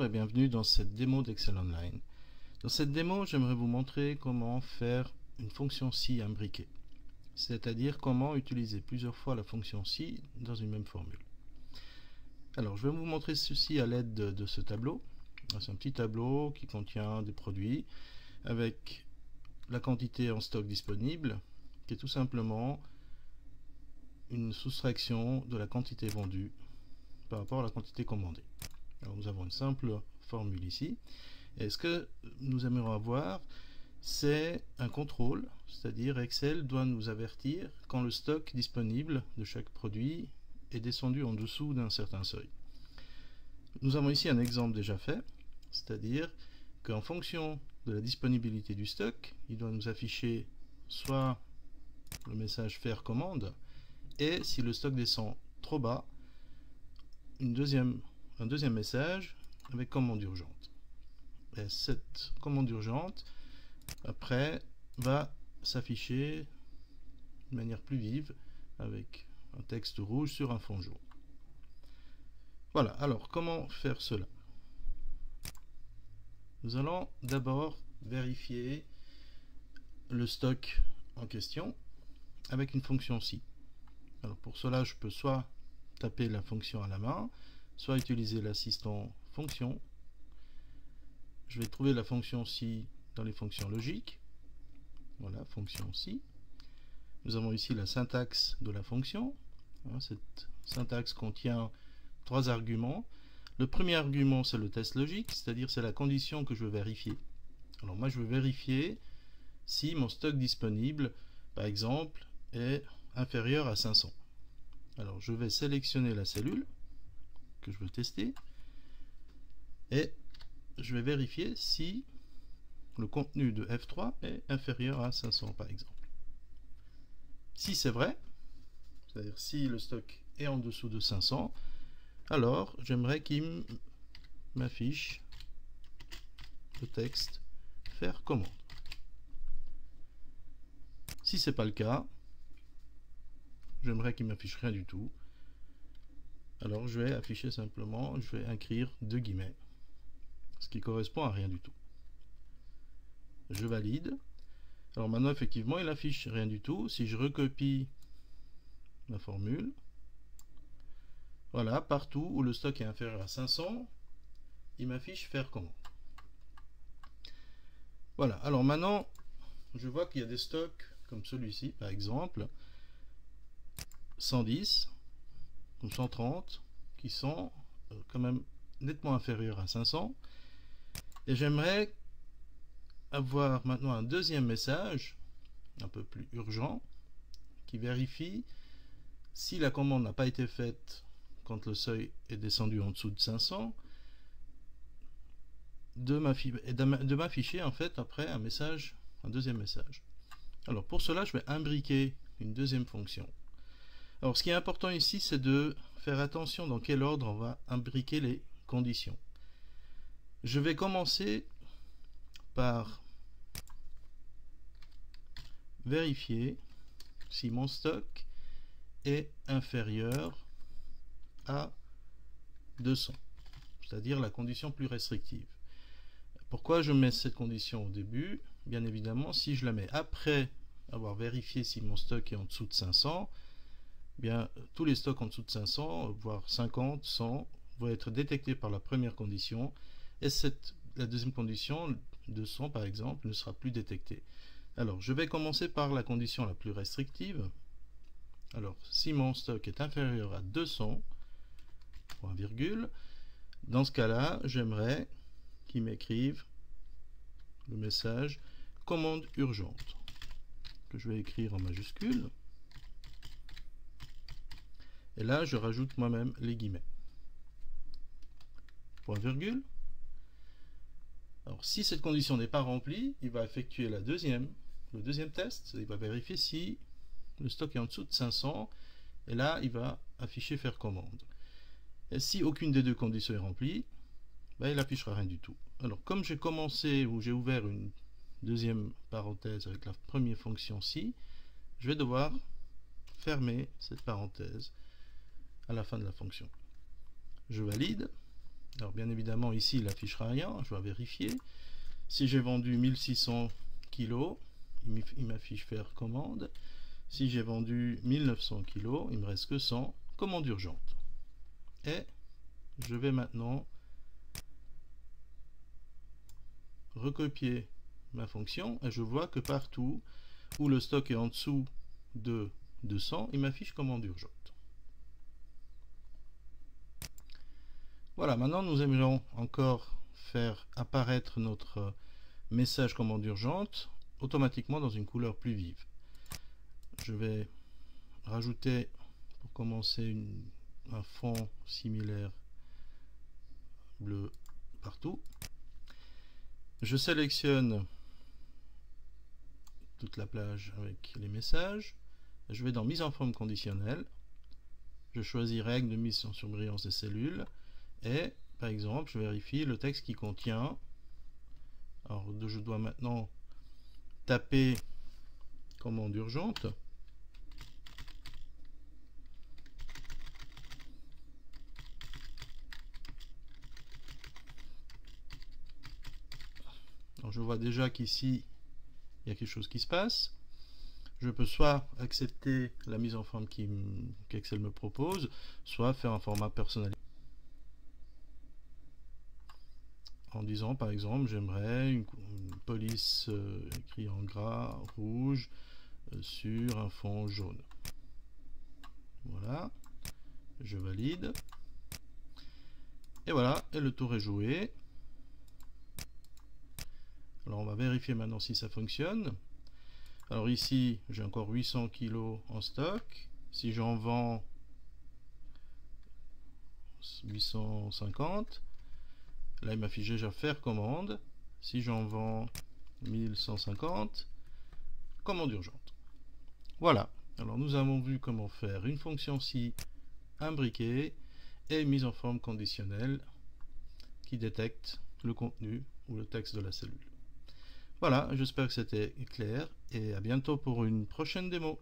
et bienvenue dans cette démo d'Excel Online. Dans cette démo, j'aimerais vous montrer comment faire une fonction si imbriquée, c'est-à-dire comment utiliser plusieurs fois la fonction si dans une même formule. Alors, je vais vous montrer ceci à l'aide de ce tableau. C'est un petit tableau qui contient des produits avec la quantité en stock disponible, qui est tout simplement une soustraction de la quantité vendue par rapport à la quantité commandée. Alors nous avons une simple formule ici, et ce que nous aimerions avoir, c'est un contrôle, c'est-à-dire Excel doit nous avertir quand le stock disponible de chaque produit est descendu en dessous d'un certain seuil. Nous avons ici un exemple déjà fait, c'est-à-dire qu'en fonction de la disponibilité du stock, il doit nous afficher soit le message faire commande, et si le stock descend trop bas, un deuxième message avec commande urgente. Et cette commande urgente, après, va s'afficher de manière plus vive avec un texte rouge sur un fond jaune. Voilà, alors comment faire cela? Nous allons d'abord vérifier le stock en question avec une fonction si. Alors pour cela, je peux soit taper la fonction à la main, soit utiliser l'assistant fonction. Je vais trouver la fonction si dans les fonctions logiques. Voilà, fonction si. Nous avons ici la syntaxe de la fonction. Cette syntaxe contient trois arguments. Le premier argument, c'est le test logique, c'est-à-dire c'est la condition que je veux vérifier. Alors moi, je veux vérifier si mon stock disponible, par exemple, est inférieur à 500. Alors je vais sélectionner la cellule que je veux tester et je vais vérifier si le contenu de F3 est inférieur à 500 par exemple. Si c'est vrai, c'est-à-dire si le stock est en dessous de 500, alors j'aimerais qu'il m'affiche le texte faire commande. Si c'est pas le cas, j'aimerais qu'il m'affiche rien du tout. Alors je vais afficher simplement, je vais écrire deux guillemets, ce qui correspond à rien du tout. Je valide. Alors maintenant effectivement il affiche rien du tout. Si je recopie la formule, voilà, partout où le stock est inférieur à 500, il m'affiche faire commande. Voilà, alors maintenant je vois qu'il y a des stocks comme celui-ci par exemple, 110 ou 130 qui sont quand même nettement inférieurs à 500, et j'aimerais avoir maintenant un deuxième message un peu plus urgent qui vérifie si la commande n'a pas été faite quand le seuil est descendu en dessous de 500, de m'afficher en fait après un deuxième message. Alors pour cela je vais imbriquer une deuxième fonction. Alors ce qui est important ici, c'est de faire attention dans quel ordre on va imbriquer les conditions. Je vais commencer par vérifier si mon stock est inférieur à 200, c'est-à-dire la condition plus restrictive. Pourquoi je mets cette condition au début? Bien évidemment, si je la mets après avoir vérifié si mon stock est en dessous de 500, bien, tous les stocks en dessous de 500, voire 50, 100, vont être détectés par la première condition, et la deuxième condition, 200 par exemple, ne sera plus détectée. Alors, je vais commencer par la condition la plus restrictive. Alors, si mon stock est inférieur à 200, point virgule, dans ce cas-là, j'aimerais qu'il m'écrive le message commande urgente, que je vais écrire en majuscule. Et là, je rajoute moi-même les guillemets. Point virgule. Alors, si cette condition n'est pas remplie, il va effectuer le deuxième test. Il va vérifier si le stock est en dessous de 500. Et là, il va afficher faire commande. Et si aucune des deux conditions est remplie, ben, il n'affichera rien du tout. Alors, comme j'ai commencé ou j'ai ouvert une deuxième parenthèse avec la première fonction si, je vais devoir fermer cette parenthèse à la fin de la fonction. Je valide, Alors bien évidemment ici il affichera rien, je dois vérifier. Si j'ai vendu 1600 kg, il m'affiche faire commande. Si j'ai vendu 1900 kg, il me reste que 100, commande urgente. Et je vais maintenant recopier ma fonction et je vois que partout où le stock est en dessous de 200, il m'affiche commande urgente. Voilà, maintenant nous aimerions encore faire apparaître notre message commande urgente automatiquement dans une couleur plus vive. Je vais rajouter pour commencer un fond similaire bleu partout. Je sélectionne toute la plage avec les messages. Je vais dans mise en forme conditionnelle. Je choisis règle de mise en surbrillance des cellules. Et par exemple, je vérifie le texte qui contient. Alors, je dois maintenant taper commande urgente. Alors, je vois déjà qu'ici, il y a quelque chose qui se passe. Je peux soit accepter la mise en forme qu'Excel me propose, soit faire un format personnalisé. En disant par exemple, j'aimerais une police écrit en gras, rouge, sur un fond jaune. Voilà, je valide. Et voilà, et le tour est joué. Alors on va vérifier maintenant si ça fonctionne. Alors ici, j'ai encore 800 kg en stock. Si j'en vends 850, là il m'affiche déjà faire commande. Si j'en vends 1150, commande urgente. Voilà, alors nous avons vu comment faire une fonction si imbriquée et mise en forme conditionnelle qui détecte le contenu ou le texte de la cellule. Voilà, j'espère que c'était clair et à bientôt pour une prochaine démo.